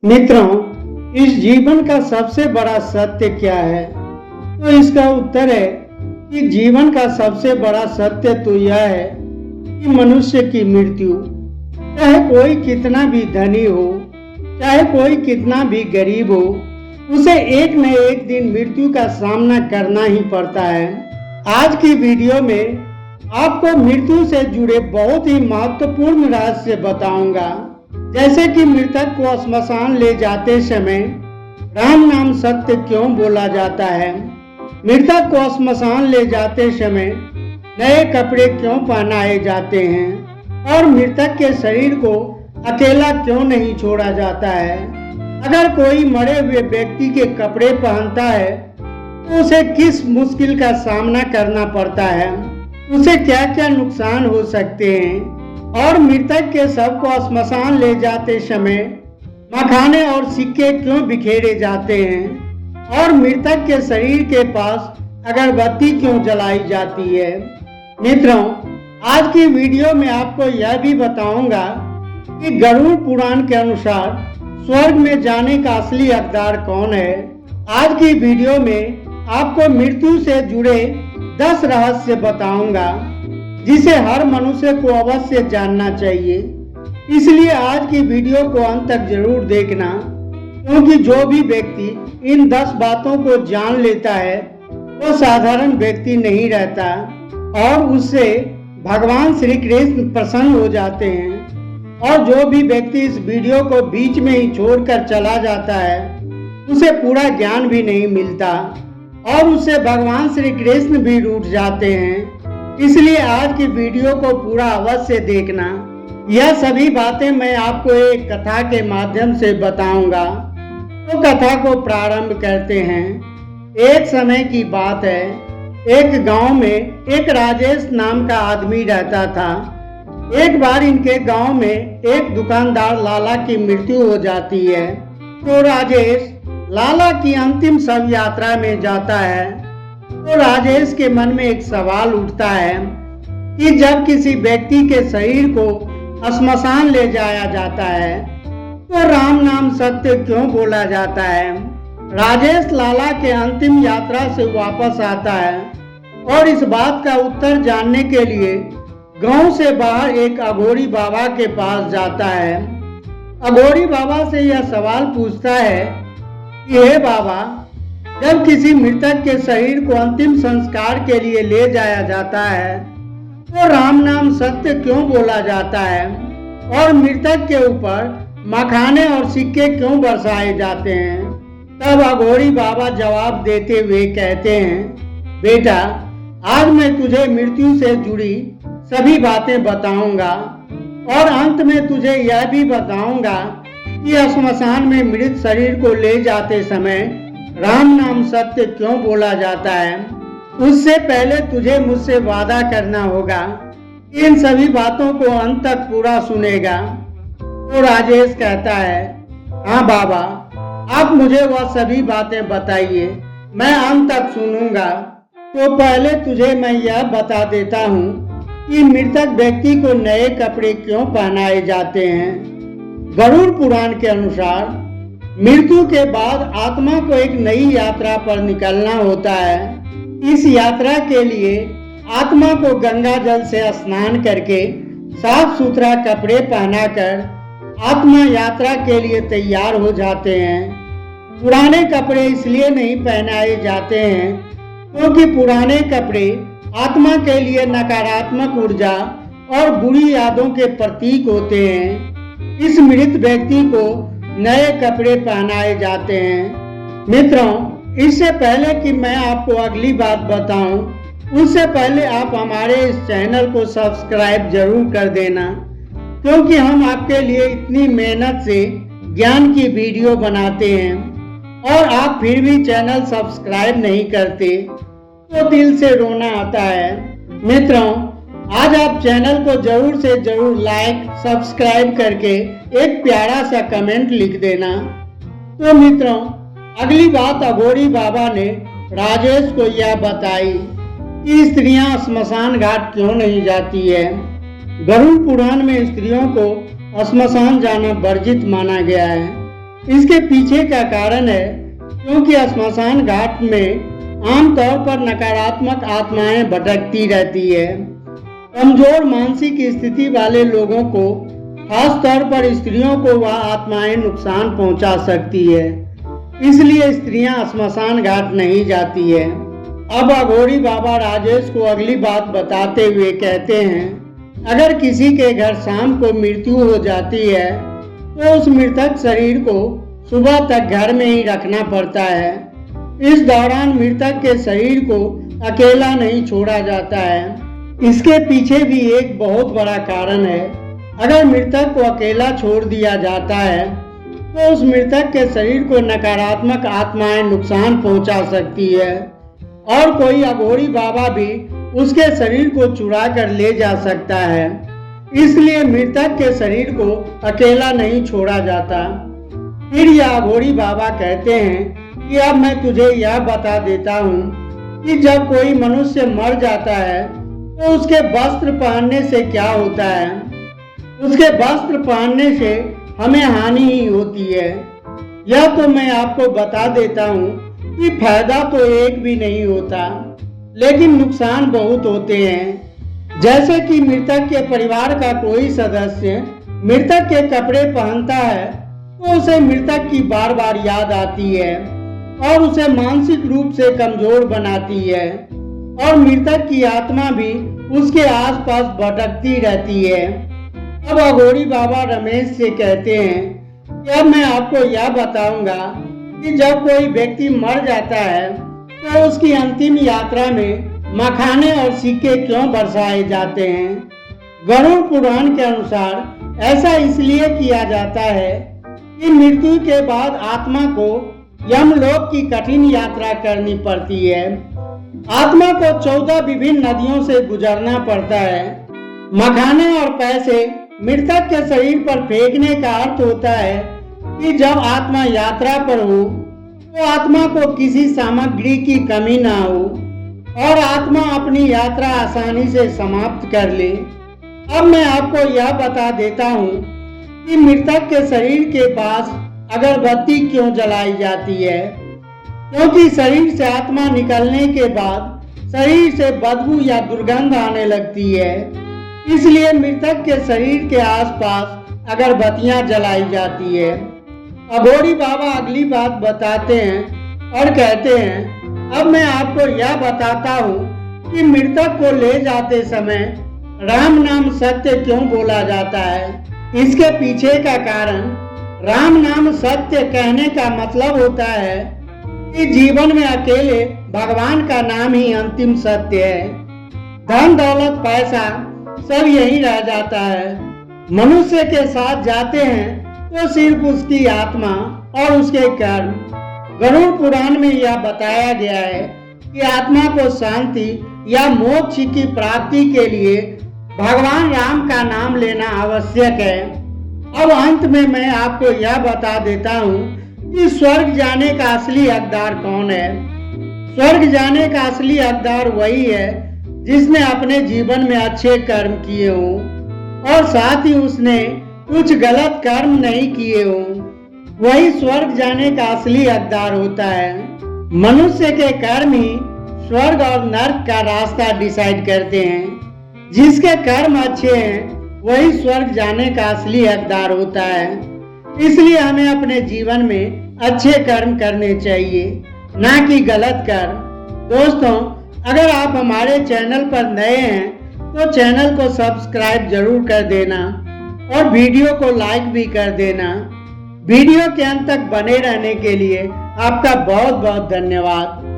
मित्रों, इस जीवन का सबसे बड़ा सत्य क्या है? तो इसका उत्तर है कि जीवन का सबसे बड़ा सत्य तो यह है कि मनुष्य की मृत्यु, चाहे कोई कितना भी धनी हो, चाहे कोई कितना भी गरीब हो, उसे एक न एक दिन मृत्यु का सामना करना ही पड़ता है। आज की वीडियो में आपको मृत्यु से जुड़े बहुत ही महत्वपूर्ण रहस्य बताऊंगा, जैसे कि मृतक को श्मशान ले जाते समय राम नाम सत्य क्यों बोला जाता है, मृतक को श्मशान ले जाते समय नए कपड़े क्यों पहनाए जाते हैं और मृतक के शरीर को अकेला क्यों नहीं छोड़ा जाता है। अगर कोई मरे हुए व्यक्ति के कपड़े पहनता है तो उसे किस मुश्किल का सामना करना पड़ता है, उसे क्या क्या नुकसान हो सकते हैं, और मृतक के शव को श्मशान ले जाते समय मखाने और सिक्के क्यों बिखेरे जाते हैं और मृतक के शरीर के पास अगरबत्ती क्यों जलाई जाती है। मित्रों, आज की वीडियो में आपको यह भी बताऊंगा कि गरुड़ पुराण के अनुसार स्वर्ग में जाने का असली हकदार कौन है। आज की वीडियो में आपको मृत्यु से जुड़े 10 रहस्य बताऊंगा जिसे हर मनुष्य को अवश्य जानना चाहिए। इसलिए आज की वीडियो को अंत तक जरूर देखना, क्योंकि जो भी व्यक्ति इन 10 बातों को जान लेता है वो साधारण व्यक्ति नहीं रहता और उससे भगवान श्री कृष्ण प्रसन्न हो जाते हैं। और जो भी व्यक्ति इस वीडियो को बीच में ही छोड़कर चला जाता है उसे पूरा ज्ञान भी नहीं मिलता और उससे भगवान श्री कृष्ण भी रूठ जाते हैं। इसलिए आज की वीडियो को पूरा अवश्य देखना। यह सभी बातें मैं आपको एक कथा के माध्यम से बताऊंगा। तो कथा को प्रारंभ करते हैं। एक समय की बात है, एक गांव में एक राजेश नाम का आदमी रहता था। एक बार इनके गांव में एक दुकानदार लाला की मृत्यु हो जाती है, तो राजेश लाला की अंतिम शव यात्रा में जाता है। तो राजेश के मन में एक सवाल उठता है कि जब किसी व्यक्ति के शरीर को श्मशान ले जाया जाता है तो राम नाम सत्य क्यों बोला जाता है। राजेश लाला के अंतिम यात्रा से वापस आता है और इस बात का उत्तर जानने के लिए गांव से बाहर एक अघोरी बाबा के पास जाता है। अघोरी बाबा से यह सवाल पूछता है कि हे बाबा, जब किसी मृतक के शरीर को अंतिम संस्कार के लिए ले जाया जाता है तो राम नाम सत्य क्यों बोला जाता है और मृतक के ऊपर मखाने और सिक्के क्यों बरसाए जाते हैं। तब अघोरी बाबा जवाब देते हुए कहते हैं, बेटा, आज मैं तुझे मृत्यु से जुड़ी सभी बातें बताऊंगा और अंत में तुझे यह भी बताऊंगा कि श्मशान में मृत शरीर को ले जाते समय राम नाम सत्य क्यों बोला जाता है। उससे पहले तुझे मुझसे वादा करना होगा, इन सभी बातों को अंत तक पूरा सुनेगा। तो राजेश कहता है, हाँ बाबा, आप मुझे वह सभी बातें बताइए, मैं अंत तक सुनूंगा। तो पहले तुझे मैं यह बता देता हूँ कि मृतक व्यक्ति को नए कपड़े क्यों पहनाए जाते हैं। गरुड़ पुराण के अनुसार मृत्यु के बाद आत्मा को एक नई यात्रा पर निकलना होता है। इस यात्रा के लिए आत्मा को गंगा जल से स्नान करके साफ सुथरा कपड़े पहनाकर आत्मा यात्रा के लिए तैयार हो जाते हैं। पुराने कपड़े इसलिए नहीं पहनाए जाते हैं क्योंकि पुराने कपड़े आत्मा के लिए नकारात्मक ऊर्जा और बुरी यादों के प्रतीक होते हैं। इस मृत व्यक्ति को नए कपड़े पहनाए जाते हैं। मित्रों, इससे पहले कि मैं आपको अगली बात बताऊं, उससे पहले आप हमारे इस चैनल को सब्सक्राइब जरूर कर देना, क्योंकि हम आपके लिए इतनी मेहनत से ज्ञान की वीडियो बनाते हैं और आप फिर भी चैनल सब्सक्राइब नहीं करते तो दिल से रोना आता है। मित्रों, आज आप चैनल को जरूर से जरूर लाइक सब्सक्राइब करके एक प्यारा सा कमेंट लिख देना। तो मित्रों, अगली बात अघोरी बाबा ने राजेश को यह बताई कि स्त्रियां श्मशान घाट क्यों नहीं जाती है। गरुड़ पुराण में स्त्रियों को श्मशान जाना वर्जित माना गया है। इसके पीछे का कारण है क्योंकि स्मशान घाट में आमतौर पर नकारात्मक आत्माएं भटकती रहती है। कमजोर मानसिक स्थिति वाले लोगों को, खास तौर पर स्त्रियों को, वह आत्माएं नुकसान पहुंचा सकती है। इसलिए स्त्रियां स्मशान घाट नहीं जाती है। अब अघोरी बाबा राजेश को अगली बात बताते हुए कहते हैं, अगर किसी के घर शाम को मृत्यु हो जाती है तो उस मृतक शरीर को सुबह तक घर में ही रखना पड़ता है। इस दौरान मृतक के शरीर को अकेला नहीं छोड़ा जाता है। इसके पीछे भी एक बहुत बड़ा कारण है। अगर मृतक को अकेला छोड़ दिया जाता है तो उस मृतक के शरीर को नकारात्मक आत्माएं नुकसान पहुंचा सकती है और कोई अघोरी बाबा भी उसके शरीर को चुरा कर ले जा सकता है। इसलिए मृतक के शरीर को अकेला नहीं छोड़ा जाता। फिर यह अघोरी बाबा कहते हैं कि अब मैं तुझे यह बता देता हूँ कि जब कोई मनुष्य मर जाता है तो उसके वस्त्र पहनने से क्या होता है। उसके वस्त्र पहनने से हमें हानि ही होती है। यह तो मैं आपको बता देता हूँ कि फायदा तो एक भी नहीं होता, लेकिन नुकसान बहुत होते हैं। जैसे कि मृतक के परिवार का कोई सदस्य मृतक के कपड़े पहनता है तो उसे मृतक की बार बार याद आती है और उसे मानसिक रूप से कमजोर बनाती है और मृतक की आत्मा भी उसके आसपास भटकती रहती है। अब अघोरी बाबा रमेश से कहते हैं कि अब मैं आपको यह बताऊंगा कि जब कोई व्यक्ति मर जाता है तो उसकी अंतिम यात्रा में मखाने और सिक्के क्यों बरसाए जाते हैं। गरुड़ पुराण के अनुसार ऐसा इसलिए किया जाता है कि मृत्यु के बाद आत्मा को यमलोक की कठिन यात्रा करनी पड़ती है। आत्मा को 14 विभिन्न नदियों से गुजरना पड़ता है। मखाने और पैसे मृतक के शरीर पर फेंकने का अर्थ होता है कि जब आत्मा यात्रा पर हो तो आत्मा को किसी सामग्री की कमी ना हो और आत्मा अपनी यात्रा आसानी से समाप्त कर ले। अब मैं आपको यह बता देता हूँ कि मृतक के शरीर के पास अगरबत्ती क्यों जलाई जाती है, क्योंकि शरीर से आत्मा निकलने के बाद शरीर से बदबू या दुर्गंध आने लगती है। इसलिए मृतक के शरीर के आसपास अगरबत्तियां जलाई जाती है। अघोरी बाबा अगली बात बताते हैं और कहते हैं, अब मैं आपको यह बताता हूँ कि मृतक को ले जाते समय राम नाम सत्य क्यों बोला जाता है। इसके पीछे का कारण, राम नाम सत्य कहने का मतलब होता है कि जीवन में अकेले भगवान का नाम ही अंतिम सत्य है। धन दौलत पैसा सब यही रह जाता है। मनुष्य के साथ जाते हैं तो सिर्फ उसकी आत्मा और उसके कर्म। गरुड़ पुराण में यह बताया गया है कि आत्मा को शांति या मोक्ष की प्राप्ति के लिए भगवान राम का नाम लेना आवश्यक है। अब अंत में मैं आपको यह बता देता हूँ कि स्वर्ग जाने का असली हकदार कौन है। स्वर्ग जाने का असली हकदार वही है जिसने अपने जीवन में अच्छे कर्म किए हों और साथ ही उसने कुछ गलत कर्म नहीं किए हों। वही स्वर्ग जाने का असली हकदार होता है। मनुष्य के कर्म ही स्वर्ग और नर्क का रास्ता डिसाइड करते हैं। जिसके कर्म अच्छे हैं वही स्वर्ग जाने का असली हकदार होता है। इसलिए हमें अपने जीवन में अच्छे कर्म करने चाहिए, ना कि गलत कर्म। दोस्तों, अगर आप हमारे चैनल पर नए हैं तो चैनल को सब्सक्राइब जरूर कर देना और वीडियो को लाइक भी कर देना। वीडियो के अंत तक बने रहने के लिए आपका बहुत बहुत धन्यवाद।